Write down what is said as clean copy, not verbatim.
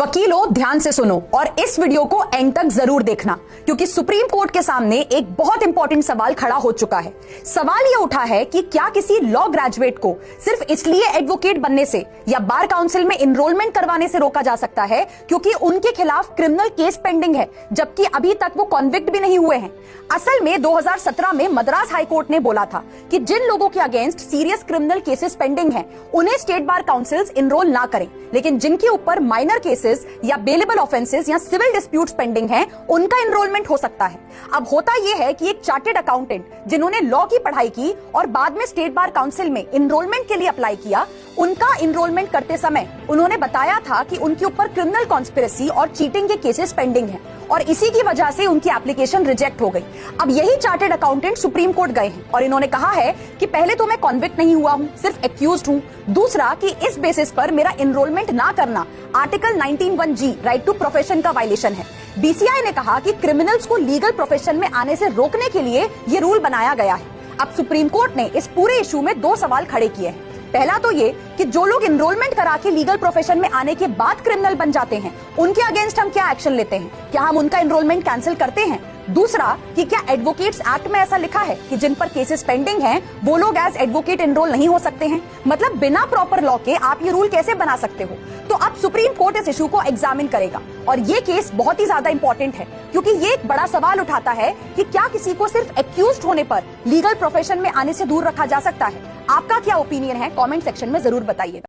वकीलों ध्यान से सुनो और इस वीडियो को एंड तक जरूर देखना, क्योंकि सुप्रीम कोर्ट के सामने एक बहुत इंपॉर्टेंट सवाल खड़ा हो चुका है। सवाल यह उठा है कि क्या किसी लॉ ग्रेजुएट को सिर्फ इसलिए एडवोकेट बनने से या बार काउंसिल में इनरोलमेंट करवाने से रोका जा सकता है क्योंकि उनके खिलाफ क्रिमिनल केस पेंडिंग है, जबकि अभी तक वो कॉन्विक्ट भी नहीं हुए हैं। असल में 2017 में मद्रास हाई कोर्ट ने बोला था कि जिन लोगों के against serious criminal cases pending हैं, उन्हें स्टेट बार काउंसिल्स इनरोल ना करें, लेकिन जिनके ऊपर माइनर केसेस या बेलेबल ऑफेंसेस या सिविल डिस्प्यूट्स पेंडिंग हैं, उनका इनरोलमेंट हो सकता है। अब होता यह है कि एक चार्टेड अकाउंटेंट जिन्होंने लॉ की पढ़ाई की और बाद में स्टेट बार काउंसिल में इनरोलमेंट के लिए अप्लाई किया, उनका इनरोलमेंट करते समय उन्होंने बताया था कि उनके ऊपर क्रिमिनल कॉन्स्पिरेसी और चीटिंग के केसेस पेंडिंग हैं और इसी की वजह से उनकी एप्लीकेशन रिजेक्ट हो गई। अब यही चार्टेड अकाउंटेंट सुप्रीम कोर्ट गए हैं और इन्होंने कहा है कि पहले तो मैं कॉन्विक्ट नहीं हुआ हूं, सिर्फ एक्यूज्ड हूं। दूसरा कि इस बेसिस पर मेरा इनरोलमेंट ना करना article 19(1)(g right to profession का वायलेशन है। बीसीआई ने कहा कि क्रिमिनल्स को लीगल प्रोफेशन में आने से रोकने के लिए ये रूल बनाया गया है। अब सुप्रीम कोर्ट ने इस पूरे इशू में दो सवाल खड़े किए हैं। पहला तो ये कि जो लोग इनरोलमेंट करा के लीगल प्रोफेशन में आने के बाद क्रिमिनल बन जाते हैं, उनके अगेंस्ट हम क्या एक्शन लेते हैं, क्या हम उनका इनरोलमेंट कैंसिल करते हैं। दूसरा कि क्या एडवोकेट्स एक्ट में ऐसा लिखा है कि जिन पर केसेस पेंडिंग हैं वो लोग एज एडवोकेट इनरोल नहीं हो सकते हैं। मतलब बिना प्रॉपर लॉ के आप ये रूल कैसे बना सकते हो। तो अब सुप्रीम कोर्ट इस इशू को एग्जामिन करेगा और ये केस बहुत ही ज्यादा इंपॉर्टेंट है, क्योंकि ये एक बड़ा सवाल उठाता है कि क्या किसी को सिर्फ एक्यूज्ड होने पर लीगल प्रोफेशन में आने से दूर रखा जा सकता है। आपका क्या ओपिनियन है, कमेंट सेक्शन में जरूर बताइएगा।